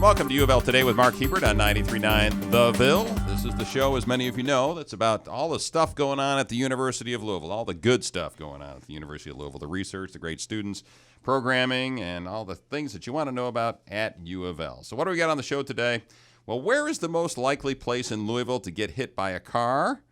Welcome to UofL Today with Mark Hebert on 93.9 The Ville. This is the show, as many of you know, that's about all the stuff going on at the University of Louisville, all the good stuff going on at the University of Louisville, the research, the great students, programming, and all the things that you want to know about at U of L. So what do we got on the show today? Well, where is the most likely place in Louisville to get hit by a car?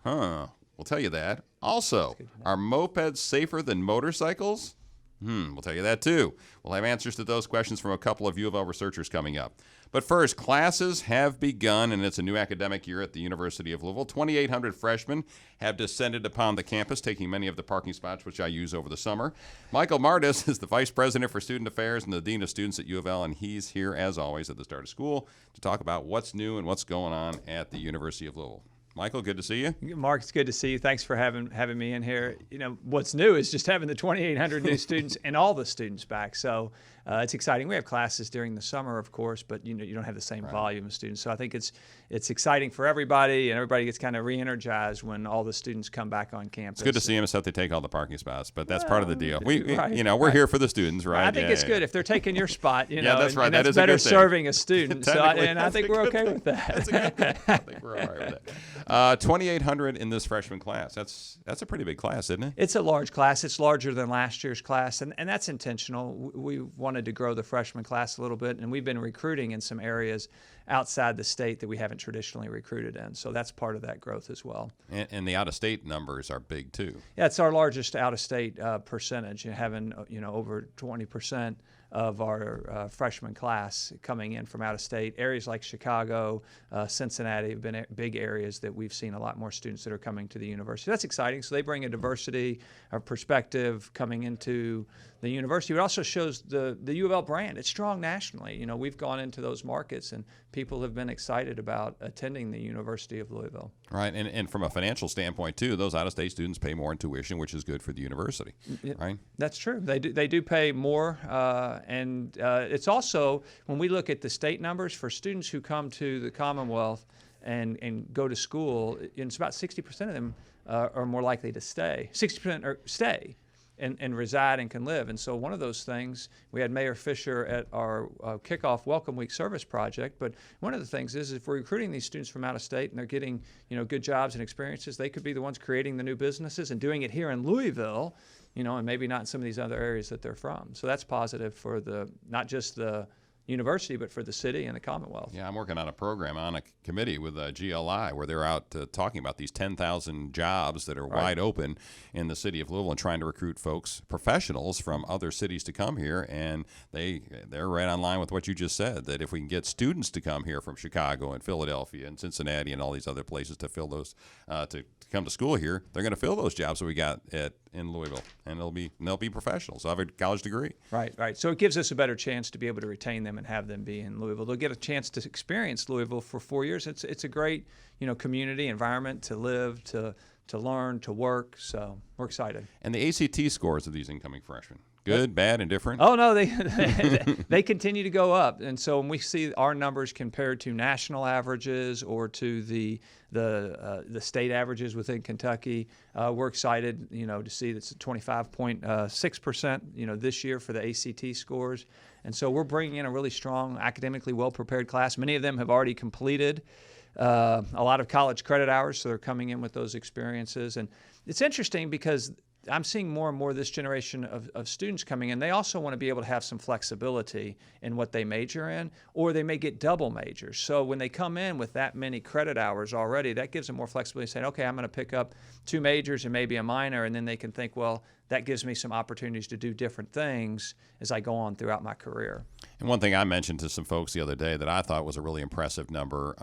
We'll tell you that. Also, are mopeds safer than motorcycles? We'll tell you that too. We'll have answers to those questions from a couple of U of L researchers coming up. But first, classes have begun, and it's a new academic year at the University of Louisville. 2,800 freshmen have descended upon the campus, taking many of the parking spots which I use over the summer. Michael Mardis is the Vice President for Student Affairs and the Dean of Students at U of L, and he's here, as always, at the start of school to talk about what's new and what's going on at the University of Louisville. Michael, good to see you. Mark, it's good to see you. Thanks for having me in here. You know, what's new is just having the 2,800 new students and all the students back. So it's exciting. We have classes during the summer, of course, but you don't have the same volume of students. So I think it's exciting for everybody, and everybody gets kind of re-energized when all the students come back on campus. It's good to see them, except they take all the parking spots, but that's part of the deal. We're here for the here, right? I think it's good if they're taking your spot. That's right. And that's better serving a student. I think we're okay with that. That's a good thing. I think we're all right with that. 2,800 in this freshman class. That's a pretty big class, isn't it? It's a large class. It's larger than last year's class, and that's intentional. We wanted to grow the freshman class a little bit, and we've been recruiting in some areas outside the state that we haven't traditionally recruited in. So that's part of that growth as well. And the out-of-state numbers are big too. Yeah, it's our largest out-of-state percentage, having over 20% of our freshman class coming in from out of state. Areas like Chicago, Cincinnati have been big areas that we've seen a lot more students that are coming to the university. That's exciting. So they bring a diversity of perspective coming into the university. It also shows the U of L brand. It's strong nationally. We've gone into those markets and people have been excited about attending the University of Louisville. Right, and from a financial standpoint too, those out-of-state students pay more in tuition, which is good for the university, right? That's true. They do pay more, and it's also, when we look at the state numbers for students who come to the Commonwealth and go to school, it's about 60% of them are more likely to stay. 60% are stay. And reside and can live. And so one of those things, we had Mayor Fisher at our kickoff Welcome Week service project, but one of the things is if we're recruiting these students from out of state and they're getting good jobs and experiences, they could be the ones creating the new businesses and doing it here in Louisville, and maybe not in some of these other areas that they're from. So that's positive for not just the university, but for the city and the Commonwealth. Yeah, I'm working on a program on a committee with GLI where they're out talking about these 10,000 jobs that are wide open in the city of Louisville and trying to recruit folks, professionals from other cities to come here. And they're right on line with what you just said, that if we can get students to come here from Chicago and Philadelphia and Cincinnati and all these other places to fill those, to come to school here, they're going to fill those jobs that we got in Louisville, and they'll be professionals. They'll have a college degree. Right. So it gives us a better chance to be able to retain them and have them be in Louisville. They'll get a chance to experience Louisville for 4 years. It's a great community environment to live, to learn, to work. So we're excited. And the ACT scores of these incoming freshmen. Good, bad, and different? Oh, no, they continue to go up. And so when we see our numbers compared to national averages or to the state averages within Kentucky, we're excited, to see that's 25.6%, this year for the ACT scores. And so we're bringing in a really strong, academically well-prepared class. Many of them have already completed a lot of college credit hours, so they're coming in with those experiences. And it's interesting because I'm seeing more and more this generation of students coming in. They also want to be able to have some flexibility in what they major in, or they may get double majors. So when they come in with that many credit hours already, that gives them more flexibility, saying, okay, I'm going to pick up 2 majors and maybe a minor, and then they can think, well, that gives me some opportunities to do different things as I go on throughout my career. And one thing I mentioned to some folks the other day that I thought was a really impressive number,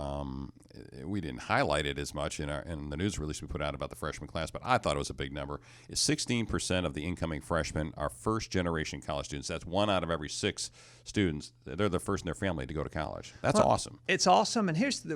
we didn't highlight it as much in the news release we put out about the freshman class, but I thought it was a big number, is 16% of the incoming freshmen are first-generation college students. That's 1 out of every 6 students. They're the first in their family to go to college. That's awesome. It's awesome, and here's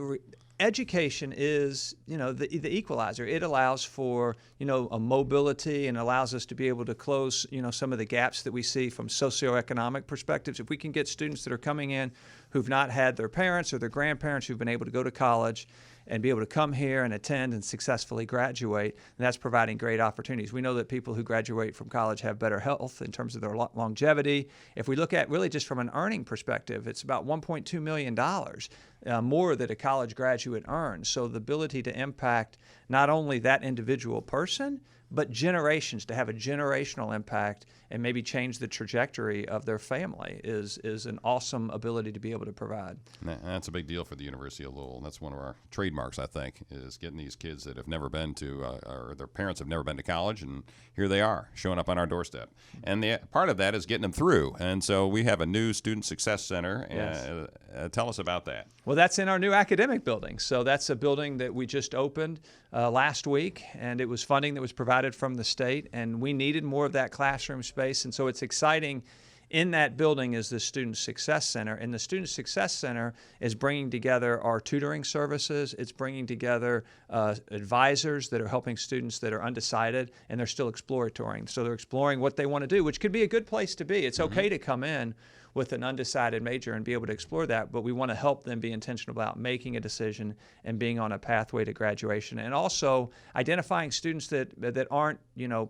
education is, the equalizer. It allows for, a mobility and allows us to be able to close, some of the gaps that we see from socioeconomic perspectives. If we can get students that are coming in who've not had their parents or their grandparents who've been able to go to college and be able to come here and attend and successfully graduate. And that's providing great opportunities. We know that people who graduate from college have better health in terms of their longevity. If we look at really just from an earning perspective, it's about $1.2 million more that a college graduate earns. So the ability to impact not only that individual person, but generations, to have a generational impact and maybe change the trajectory of their family is an awesome ability to be able to provide. And that's a big deal for the University of Louisville. And that's one of our trademarks, I think, is getting these kids that have never been to, or their parents have never been to college, and here they are, showing up on our doorstep. And the part of that is getting them through. And so we have a new Student Success Center. Yes. Tell us about that. Well, that's in our new academic building. So that's a building that we just opened last week, and it was funding that was provided from the state, and we needed more of that classroom space. And so it's exciting. In that building is the Student Success Center, and the Student Success Center is bringing together our tutoring services. It's bringing together advisors that are helping students that are undecided, and they're still exploratory. So they're exploring what they want to do, which could be a good place to be. It's okay to come in with an undecided major and be able to explore that, but we want to help them be intentional about making a decision and being on a pathway to graduation, and also identifying students that aren't,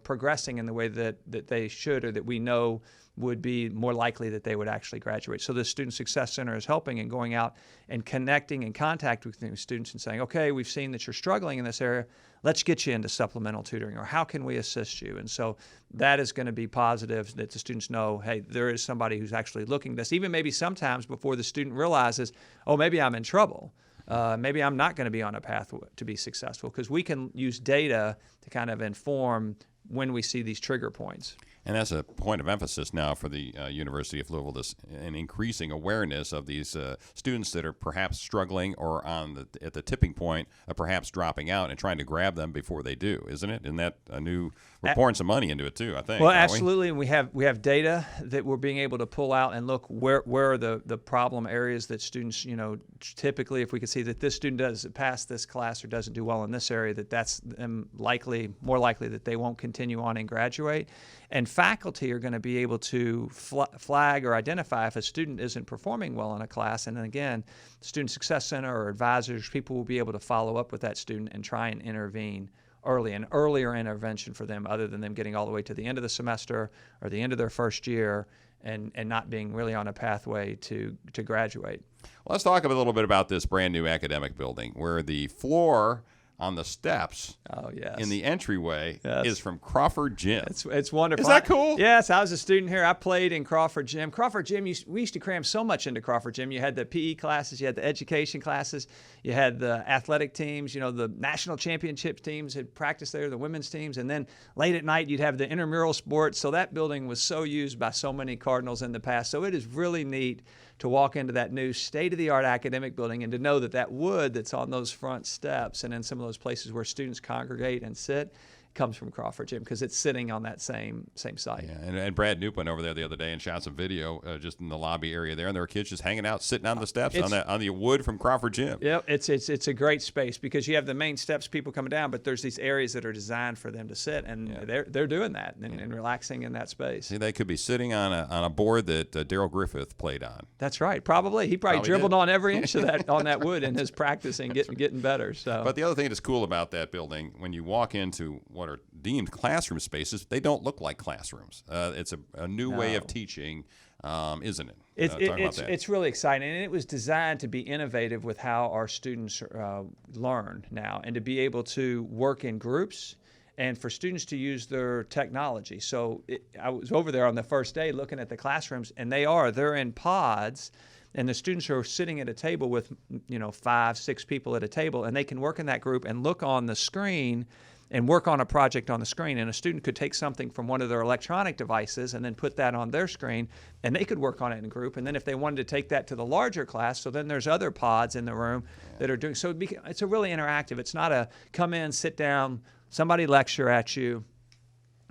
progressing in the way that they should, or that we know would be more likely that they would actually graduate. So the Student Success Center is helping and going out and connecting and contact with new students and saying, okay, we've seen that you're struggling in this area. Let's get you into supplemental tutoring, or how can we assist you? And so that is going to be positive, that the students know, hey, there is somebody who's actually looking at this, even maybe sometimes before the student realizes, oh, maybe I'm in trouble. Maybe I'm not going to be on a path to be successful, because we can use data to kind of inform when we see these trigger points. And that's a point of emphasis now for the University of Louisville, an increasing awareness of these students that are perhaps struggling or at the tipping point of perhaps dropping out, and trying to grab them before they do, isn't it? And that we're pouring some money into it too, I think. Well, absolutely, and we have data that we're being able to pull out and look where are the problem areas that students, typically, if we could see that this student doesn't pass this class or doesn't do well in this area, that's them more likely that they won't continue on and graduate. And faculty are going to be able to flag or identify if a student isn't performing well in a class. And then again, Student Success Center or advisors, people will be able to follow up with that student and try and intervene early, an earlier intervention for them, other than them getting all the way to the end of the semester or the end of their first year and not being really on a pathway to graduate. Well, let's talk a little bit about this brand new academic building, where the floor on the steps in the entryway is from Crawford Gym. It's wonderful. Is that cool? Yes, I was a student here. I played in Crawford Gym. Crawford Gym, we used to cram so much into Crawford Gym. You had the PE classes, you had the education classes, you had the athletic teams, the national championship teams had practiced there, the women's teams, and then late at night you'd have the intramural sports. So that building was so used by so many Cardinals in the past. So it is really neat to walk into that new state-of-the-art academic building and to know that wood that's on those front steps and in some of those places where students congregate and sit comes from Crawford Gym, because it's sitting on that same site. Yeah, and Brad Knoop went over there the other day and shot some video just in the lobby area there, and there were kids just hanging out, sitting on the steps on the wood from Crawford Gym. Yeah, it's a great space, because you have the main steps, people coming down, but there's these areas that are designed for them to sit, and they're doing that and relaxing in that space. See, they could be sitting on a board that Daryl Griffith played on. That's right, probably. He probably dribbled on every inch of that on that wood in his practicing, getting better. So. But the other thing that's cool about that building, when you walk into what are deemed classroom spaces, they don't look like classrooms. It's a new way of teaching, isn't it? It's really exciting, and it was designed to be innovative with how our students learn now, and to be able to work in groups, and for students to use their technology. So I was over there on the first day looking at the classrooms, and they're in pods, and the students are sitting at a table with 5-6 people at a table, and they can work in that group and look on the screen and work on a project on the screen. And a student could take something from one of their electronic devices and then put that on their screen, and they could work on it in a group. And then if they wanted to take that to the larger class, so then there's other pods in the room that are doing, so it's a really interactive. It's not a come in, sit down, somebody lecture at you,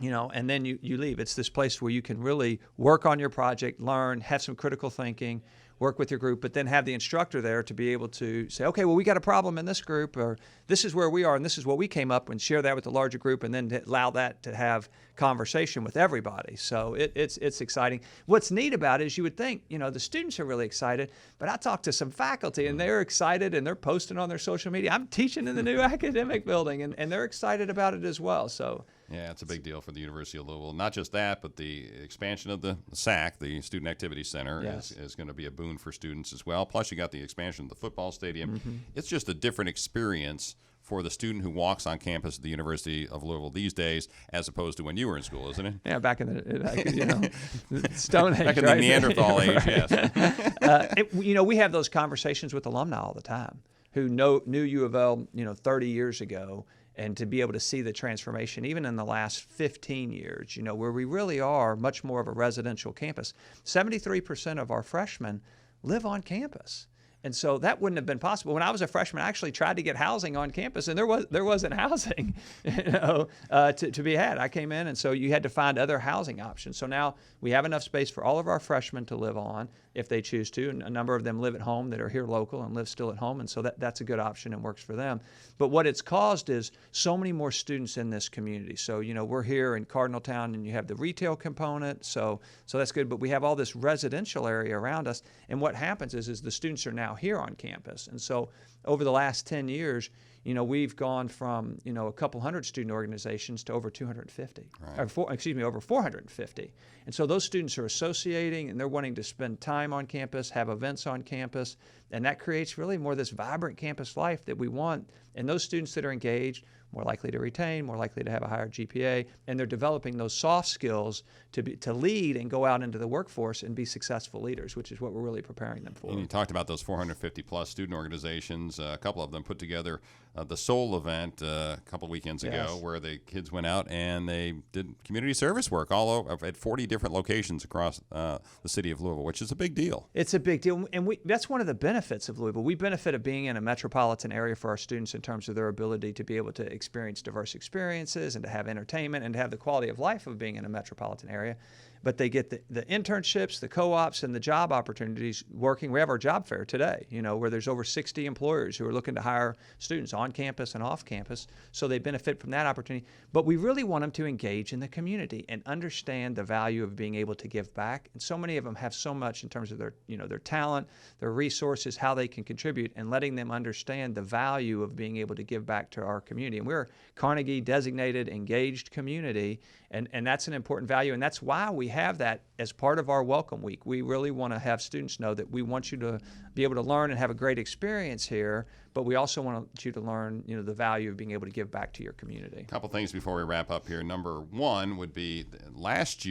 and then you leave. It's this place where you can really work on your project, learn, have some critical thinking, work with your group, but then have the instructor there to be able to say, okay, well, we got a problem in this group, or this is where we are, and this is what we came up with, and share that with the larger group, and then allow that to have conversation with everybody. So it's exciting. What's neat about it is you would think, the students are really excited, but I talked to some faculty, and they're excited, and they're posting on their social media. I'm teaching in the new academic building, and they're excited about it as well. So. Yeah, it's a big deal for the University of Louisville. Not just that, but the expansion of the SAC, the Student Activity Center, Yes. is going to be a boon for students as well. Plus, you got the expansion of the football stadium. It's just a different experience for the student who walks on campus at the University of Louisville these days, as opposed to when you were in school, isn't it? Yeah, back in the Stone Age, back in right? the Neanderthal age, yes. We have those conversations with alumni all the time who knew U of L, 30 years ago. And to be able to see the transformation, even in the last 15 years, where we really are much more of a residential campus. 73% of our freshmen live on campus. And so that wouldn't have been possible. When I was a freshman, I actually tried to get housing on campus, and there wasn't housing to be had. I came in, and so you had to find other housing options. So now we have enough space for all of our freshmen to live on if they choose to. And a number of them live at home that are here local and live still at home, and so that's a good option and works for them. But what it's caused is so many more students in this community. So, we're here in Cardinaltown, and you have the retail component, so that's good. But we have all this residential area around us, and what happens is the students are now here on campus. And so over the last 10 years, we've gone from, a couple hundred student organizations to over 250, right. Over 450. And so those students are associating, and they're wanting to spend time on campus, have events on campus, and that creates really more this vibrant campus life that we want. And those students that are engaged, more likely to retain, more likely to have a higher GPA, and they're developing those soft skills to lead and go out into the workforce and be successful leaders, which is what we're really preparing them for. And you talked about those 450 plus student organizations. A couple of them put together the Soul event a couple weekends ago, Yes. where the kids went out and they did community service work all over at 40 different locations across the city of Louisville, which is a big deal. It's a big deal, and that's one of the benefits of Louisville. We benefit of being in a metropolitan area for our students in terms of their ability to be able to experience diverse experiences and to have entertainment and to have the quality of life of being in a metropolitan area. But they get the internships, the co-ops, and the job opportunities working. We have our job fair today, where there's over 60 employers who are looking to hire students on campus and off campus, so they benefit from that opportunity. But we really want them to engage in the community and understand the value of being able to give back. And so many of them have so much in terms of their, their talent, their resources, how they can contribute, and letting them understand the value of being able to give back to our community. And we're a Carnegie designated engaged community, and that's an important value, and that's why we have that as part of our welcome week. We really want to have students know that we want you to be able to learn and have a great experience here, but we also want you to learn, the value of being able to give back to your community. A couple things before we wrap up here. Number one would be last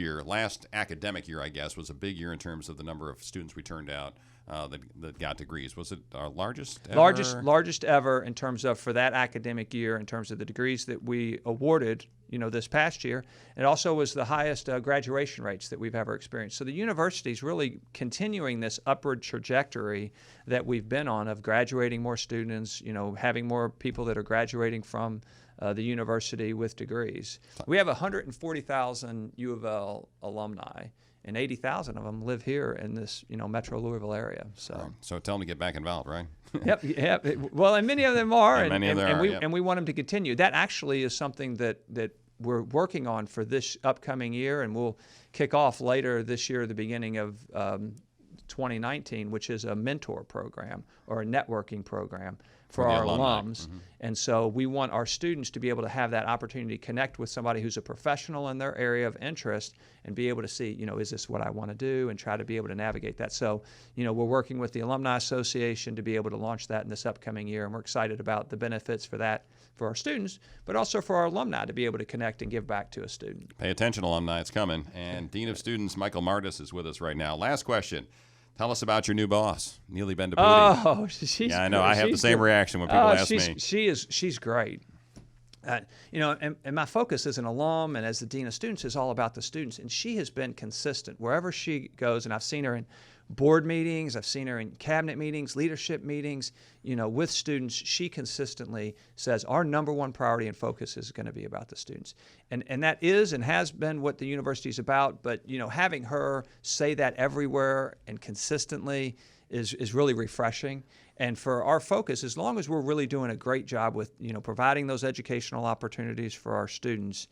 academic year, I guess, was a big year in terms of the number of students we turned out that got degrees. Was it our largest ever? Largest ever in terms of, for that academic year, in terms of the degrees that we awarded, this past year. It also was the highest graduation rates that we've ever experienced. So the university's really continuing this upward trajectory that we've been on of graduating more students, having more people that are graduating from the university with degrees. We have 140,000 U of L alumni, and 80,000 of them live here in this, Metro Louisville area. So tell them to get back involved, right? Yep. Well, and many of them are, and we want them to continue. That actually is something that we're working on for this upcoming year, and we'll kick off later this year, the beginning of 2019, which is a mentor program or a networking program for our alums. Mm-hmm. And so we want our students to be able to have that opportunity to connect with somebody who's a professional in their area of interest and be able to see, is this what I want to do, and try to be able to navigate that. So, we're working with the Alumni Association to be able to launch that in this upcoming year, and we're excited about the benefits for that for our students, but also for our alumni to be able to connect and give back to a student. Pay attention, alumni, it's coming. And Dean of Students, Michael Mardis, is with us right now. Last question. Tell us about your new boss, Neely Bendapudi. Oh, she's I know. Great. I have the same reaction when people ask me. She's great. And my focus as an alum and as the Dean of Students is all about the students. And she has been consistent wherever she goes. And I've seen her in board meetings. I've seen her in cabinet meetings, leadership meetings, with students. She consistently says our number one priority and focus is going to be about the students. And that is and has been what the university is about. But, having her say that everywhere and consistently is really refreshing. And for our focus, as long as we're really doing a great job with, providing those educational opportunities for our students,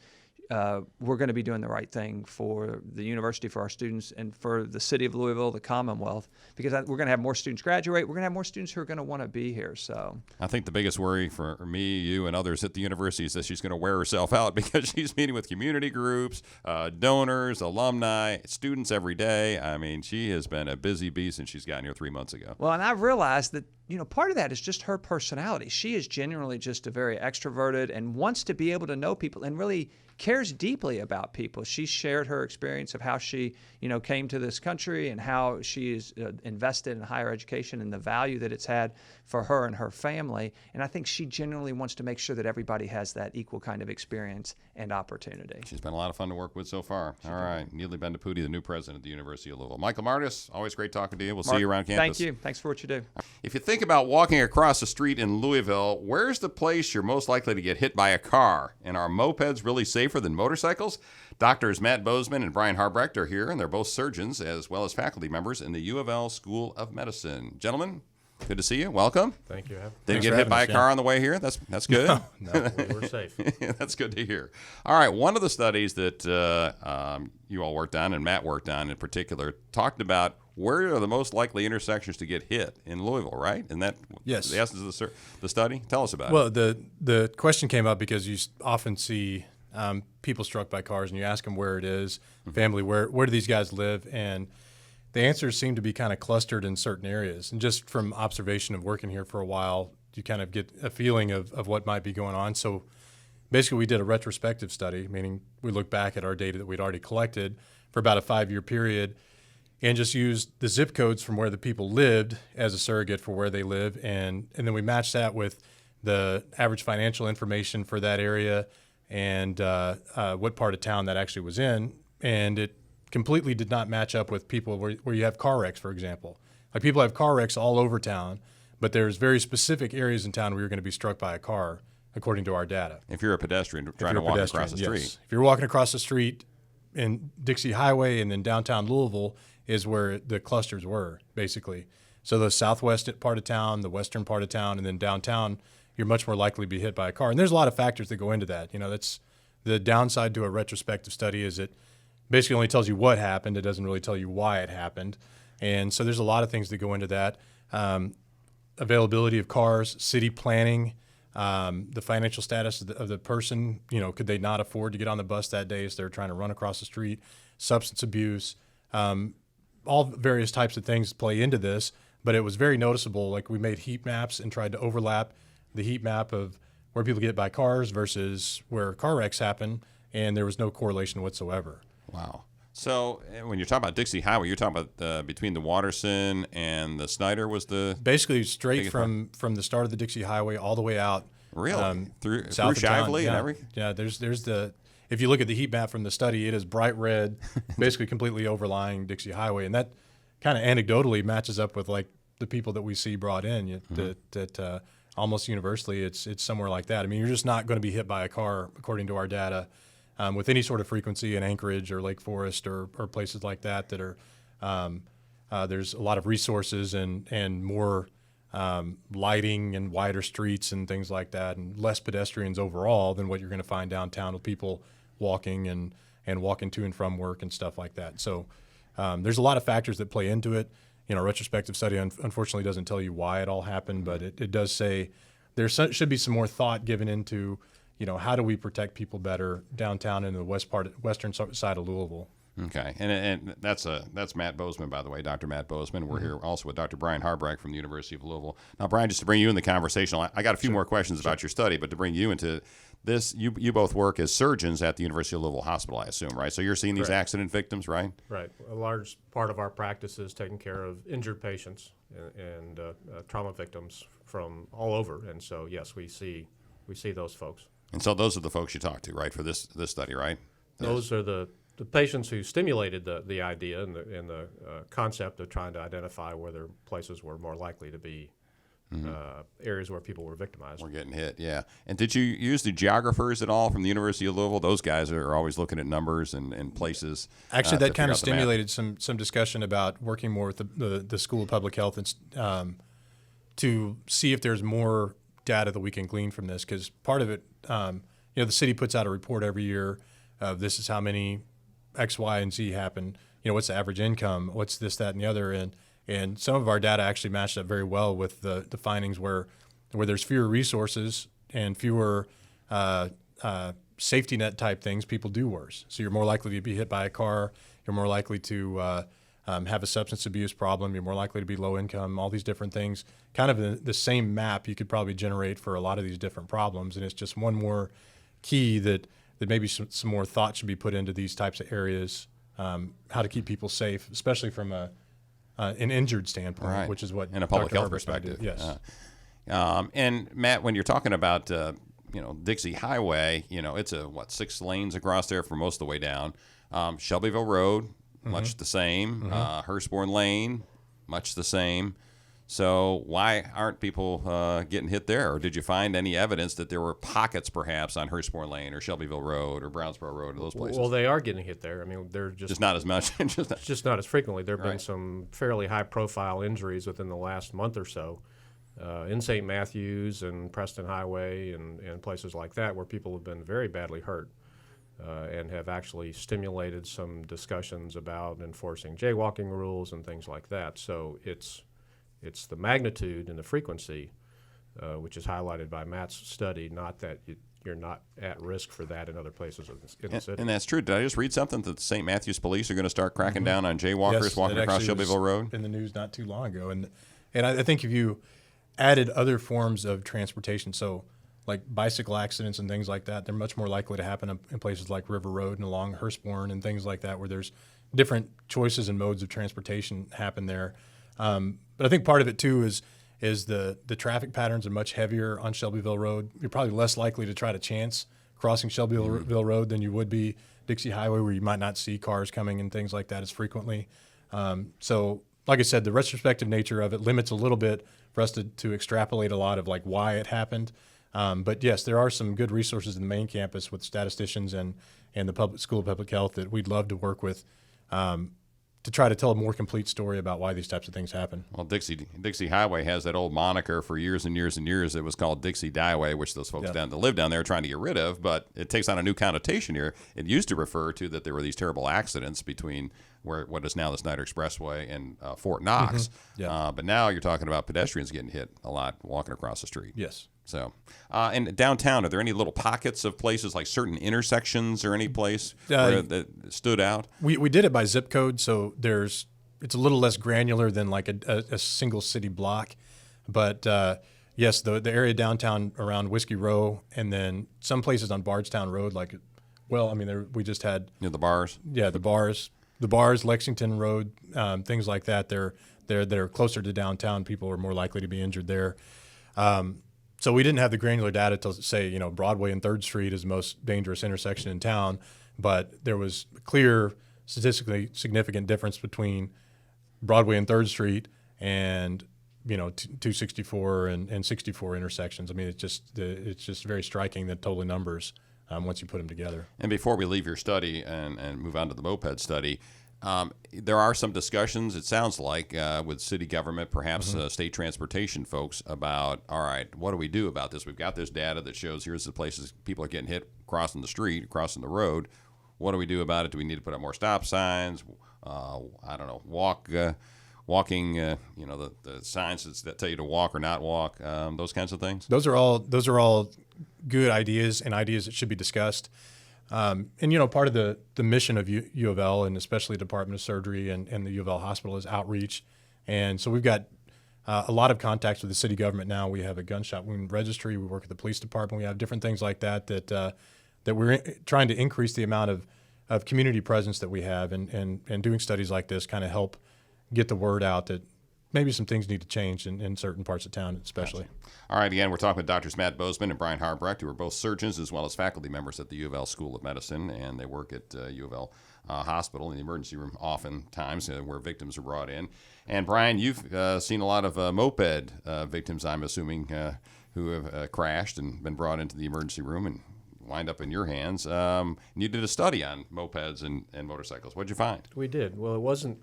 we're going to be doing the right thing for the university, for our students, and for the city of Louisville, the Commonwealth, because we're going to have more students graduate. We're going to have more students who are going to want to be here. So I think the biggest worry for me, you, and others at the university is that she's going to wear herself out because she's meeting with community groups, donors, alumni, students every day. I mean, she has been a busy bee since she's gotten here 3 months ago. Well, and I've realized that part of that is just her personality. She is genuinely just a very extroverted and wants to be able to know people and really cares deeply about people. She shared her experience of how she, came to this country and how she is invested in higher education and the value that it's had for her and her family. And I think she genuinely wants to make sure that everybody has that equal kind of experience and opportunity. She's been a lot of fun to work with so far. All right. Neely Bendapudi, the new president of the University of Louisville. Michael Mardis, always great talking to you. We'll see you around campus. Thank you. Thanks for what you do. If you think about walking across the street in Louisville, where's the place you're most likely to get hit by a car? And are mopeds really safer than motorcycles? Doctors Matt Bozeman and Brian Harbrecht are here, and they're both surgeons as well as faculty members in the UofL School of Medicine. Gentlemen, good to see you. Welcome. Thank you. Didn't get hit by a car on the way here? That's good. No, we're safe. That's good to hear. All right, one of the studies that you all worked on and Matt worked on in particular talked about where are the most likely intersections to get hit in Louisville, right? And that yes. the essence of the study? Tell us about it. Well, the question came up because you often see people struck by cars, and you ask them where it is, family, where do these guys live? And the answers seem to be kind of clustered in certain areas. And just from observation of working here for a while, you kind of get a feeling of what might be going on. So basically we did a retrospective study, meaning we looked back at our data that we'd already collected for about a 5-year period and just used the zip codes from where the people lived as a surrogate for where they live. And then we matched that with the average financial information for that area and what part of town that actually was in. And it completely did not match up with people where you have car wrecks, for example. Like people have car wrecks all over town, but there's very specific areas in town where you're going to be struck by a car, according to our data. If you're a pedestrian trying to walk across the street. Yes. If you're walking across the street in Dixie Highway and then downtown Louisville is where the clusters were, basically. So the southwest part of town, the western part of town, and then downtown, you're much more likely to be hit by a car. And there's a lot of factors that go into that. That's the downside to a retrospective study is it basically only tells you what happened. It doesn't really tell you why it happened. And so there's a lot of things that go into that. Availability of cars, city planning, the financial status of the person, could they not afford to get on the bus that day as they're trying to run across the street, substance abuse, all various types of things play into this. But it was very noticeable. Like we made heat maps and tried to overlap the heat map of where people get by cars versus where car wrecks happen, and there was no correlation whatsoever. Wow. So when you're talking about Dixie Highway, you're talking about between the Watterson and the Snyder was the basically straight from the start of the Dixie Highway all the way out. Really? Through south Shively and everything? Yeah, there's the if you look at the heat map from the study, it is bright red, basically completely overlying Dixie Highway, and that kind of anecdotally matches up with like the people that we see brought in. That almost universally, it's somewhere like that. I mean, you're just not going to be hit by a car, according to our data, with any sort of frequency in Anchorage or Lake Forest or places like that are there's a lot of resources and more lighting and wider streets and things like that, and less pedestrians overall than what you're going to find downtown with people walking and walking to and from work and stuff like that. So there's a lot of factors that play into it. A retrospective study unfortunately doesn't tell you why it all happened, but it does say there should be some more thought given into, how do we protect people better downtown in the western side of Louisville. Okay, and that's Matt Bozeman, by the way, Dr. Matt Bozeman. We're here also with Dr. Brian Harbrecht from the University of Louisville. Now, Brian, just to bring you in the conversation, I got a few more questions about your study, but to bring you into this, you both work as surgeons at the University of Louisville Hospital, I assume, right? So you're seeing these accident victims, right? Right. A large part of our practice is taking care of injured patients and trauma victims from all over, and so yes, we see those folks. And so those are the folks you talk to, right, for this study, right? Those are the the patients who stimulated the idea and the concept of trying to identify whether places were more likely to be areas where people were victimized. We're getting hit, yeah. And did you use the geographers at all from the University of Louisville? Those guys are always looking at numbers and places. Actually, that kind of figure out the map. stimulated some discussion about working more with the School of Public Health and to see if there's more data that we can glean from this. Because part of it, the city puts out a report every year of this is how many X, Y, and Z happen. What's the average income? What's this, that, and the other? And some of our data actually matched up very well with the findings where there's fewer resources and fewer safety net type things, people do worse. So you're more likely to be hit by a car. You're more likely to have a substance abuse problem. You're more likely to be low income, all these different things. Kind of the same map you could probably generate for a lot of these different problems. And it's just one more key that maybe some more thought should be put into these types of areas, how to keep people safe, especially from an injured standpoint, Right. which is what in a public Dr. health Harbrecht and I perspective. do. Yes. And Matt, when you're talking about Dixie Highway, it's 6 lanes across there for most of the way down. Shelbyville Road, much the same. Hurstbourne Lane, much the same. So why aren't people getting hit there? Or did you find any evidence that there were pockets perhaps on Hurstbourne Lane or Shelbyville Road or Brownsboro Road or those places? Well, they are getting hit there. I mean, they're just not as much. just not as frequently. There have been Right. some fairly high-profile injuries within the last month or so in St. Matthews and Preston Highway and places like that where people have been very badly hurt and have actually stimulated some discussions about enforcing jaywalking rules and things like that. So it's the magnitude and the frequency, which is highlighted by Matt's study, not that you're not at risk for that in other places in the city. And that's true. Did I just read something that the St. Matthews police are going to start cracking down on jaywalkers Yes, walking it across actually was Shelbyville Road? in the news not too long ago, and I think if you added other forms of transportation, so like bicycle accidents and things like that, they're much more likely to happen in places like River Road and along Hurstbourne and things like that, where there's different choices and modes of transportation happen there. But I think part of it too is the traffic patterns are much heavier on Shelbyville Road. You're probably less likely to try to chance crossing Shelbyville Road than you would be Dixie Highway, where you might not see cars coming and things like that as frequently. So like I said, the retrospective nature of it limits a little bit for us to extrapolate a lot of like why it happened. But yes, there are some good resources in the main campus with statisticians and the School of Public Health that we'd love to work with to try to tell a more complete story about why these types of things happen. Well, Dixie Highway has that old moniker for years and years and years. It was called Dixie Highway, which those folks that live down there are trying to get rid of, but it takes on a new connotation here. It used to refer to that there were these terrible accidents between what is now the Snyder Expressway and Fort Knox. But now you're talking about pedestrians getting hit a lot walking across the street. Yes. So, and downtown, are there any little pockets of places, like certain intersections or any place where that stood out? We did it by zip code, so it's a little less granular than like a single city block. But yes, the area downtown around Whiskey Row, and then some places on Bardstown Road, we just had The bars? Yeah, the bars, Lexington Road, things like that. They're closer to downtown. People are more likely to be injured there. So we didn't have the granular data to say, Broadway and 3rd Street is the most dangerous intersection in town, but there was a clear statistically significant difference between Broadway and 3rd Street and 264 and 64 intersections. I mean, it's just very striking, the total numbers once you put them together. And before we leave your study and move on to the moped study, there are some discussions, it sounds like, with city government, perhaps state transportation folks about, all right, what do we do about this? We've got this data that shows here's the places people are getting hit crossing the street, crossing the road. What do we do about it? Do we need to put up more stop signs? I don't know, walking, the signs that tell you to walk or not walk, those kinds of things? Those are all good ideas and ideas that should be discussed. And part of the mission of U of L, and especially the Department of Surgery and the U of L Hospital, is outreach. And so we've got a lot of contacts with the city government now. We have a gunshot wound registry. We work with the police department. We have different things like that we're trying to increase the amount of community presence that we have, and doing studies like this kind of help get the word out that maybe some things need to change in certain parts of town, especially. Gotcha. All right, again, we're talking with Drs. Matt Bozeman and Brian Harbrecht, who are both surgeons as well as faculty members at the U of L School of Medicine, and they work at U of L hospital, in the emergency room oftentimes, where victims are brought in. And Brian, you've seen a lot of moped victims, I'm assuming, who have crashed and been brought into the emergency room and wind up in your hands. And you did a study on mopeds and motorcycles. What'd you find? We did. Well, it wasn't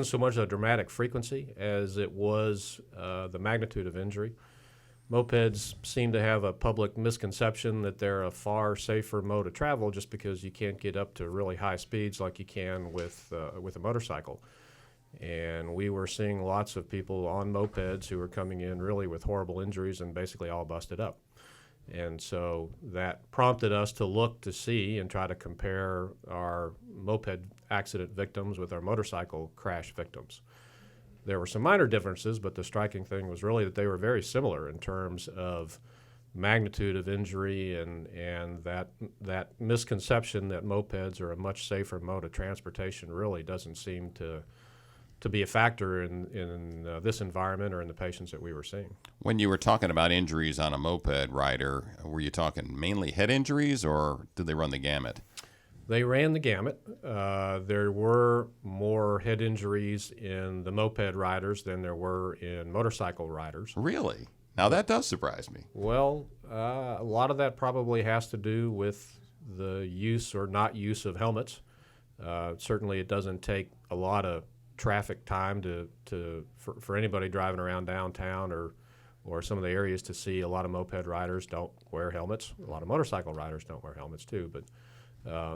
so much a dramatic frequency as it was the magnitude of injury. Mopeds seem to have a public misconception that they're a far safer mode of travel just because you can't get up to really high speeds like you can with a motorcycle. And we were seeing lots of people on mopeds who were coming in really with horrible injuries and basically all busted up. And so that prompted us to look to see and try to compare our moped accident victims with our motorcycle crash victims. There were some minor differences, but the striking thing was really that they were very similar in terms of magnitude of injury and that misconception that mopeds are a much safer mode of transportation really doesn't seem to be a factor in this environment or in the patients that we were seeing. When you were talking about injuries on a moped rider, were you talking mainly head injuries, or did they run the gamut? They ran the gamut. There were more head injuries in the moped riders than there were in motorcycle riders. Really? Now that does surprise me. Well, a lot of that probably has to do with the use or not use of helmets. Certainly it doesn't take a lot of traffic time for anybody driving around downtown or some of the areas to see a lot of moped riders don't wear helmets. A lot of motorcycle riders don't wear helmets too, but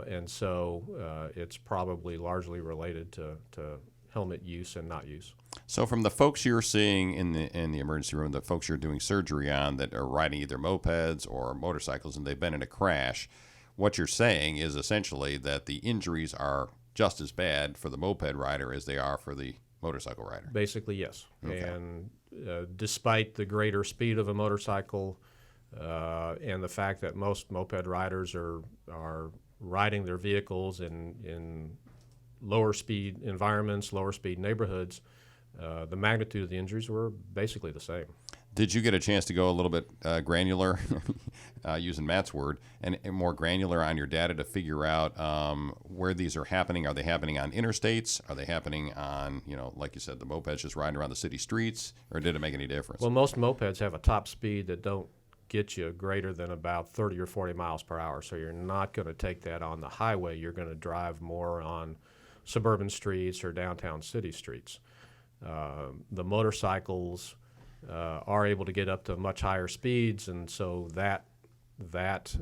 and so it's probably largely related to helmet use and not use. So from the folks you're seeing in the emergency room, the folks you're doing surgery on that are riding either mopeds or motorcycles and they've been in a crash, what you're saying is essentially that the injuries are just as bad for the moped rider as they are for the motorcycle rider. Basically, yes. Okay. And despite the greater speed of a motorcycle and the fact that most moped riders are riding their vehicles in lower speed environments, lower speed neighborhoods, the magnitude of the injuries were basically the same. Did you get a chance to go a little bit granular, using Matt's word, and more granular on your data to figure out where these are happening? Are they happening on interstates? Are they happening on, like you said, the mopeds just riding around the city streets? Or did it make any difference? Well, most mopeds have a top speed that don't get you greater than about 30 or 40 miles per hour. So you're not going to take that on the highway. You're going to drive more on suburban streets or downtown city streets. The motorcycles are able to get up to much higher speeds, and so that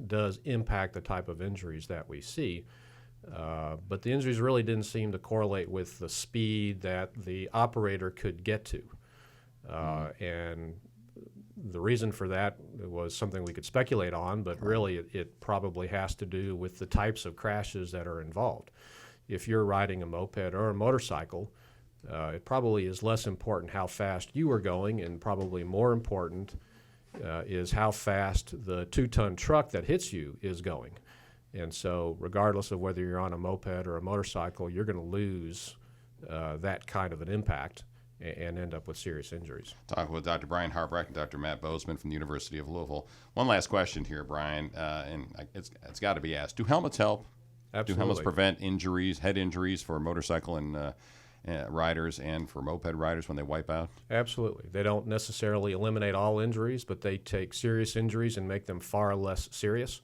does impact the type of injuries that we see. But the injuries really didn't seem to correlate with the speed that the operator could get to. And the reason for that was something we could speculate on, but really it probably has to do with the types of crashes that are involved. If you're riding a moped or a motorcycle, it probably is less important how fast you are going, and probably more important is how fast the 2-ton truck that hits you is going. And so regardless of whether you're on a moped or a motorcycle, you're going to lose that kind of an impact and end up with serious injuries. Talking with Dr. Brian Harbrecht and Dr. Matt Bozeman from the University of Louisville. One last question here, Brian, and it's got to be asked. Do helmets help? Absolutely. Do helmets prevent injuries, head injuries for motorcycle and riders and for moped riders when they wipe out? Absolutely. They don't necessarily eliminate all injuries, but they take serious injuries and make them far less serious,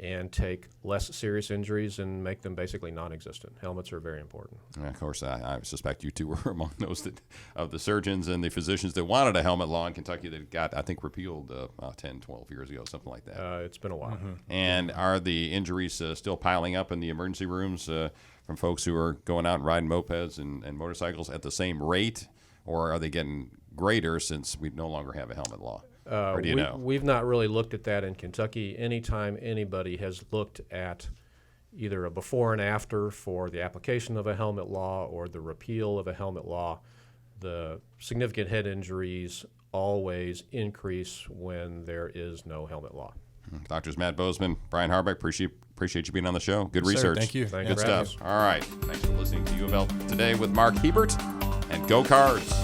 and take less serious injuries and make them basically non-existent. Helmets are very important. And of course, I suspect you two were among those of the surgeons and the physicians that wanted a helmet law in Kentucky that got, I think, repealed 10, 12 years ago, something like that. It's been a while. Mm-hmm. And are the injuries still piling up in the emergency rooms from folks who are going out and riding mopeds and motorcycles at the same rate, or are they getting greater since we no longer have a helmet law? Or do you know? We've not really looked at that in Kentucky. Anytime anybody has looked at either a before and after for the application of a helmet law or the repeal of a helmet law, the significant head injuries always increase when there is no helmet law. Doctors Matt Bozeman, Brian Harbrecht, appreciate you being on the show. Good research. Thank you. Thank Good you for having stuff. us. All right. Thanks for listening to UofL Today with Mark Hebert, and go Cards.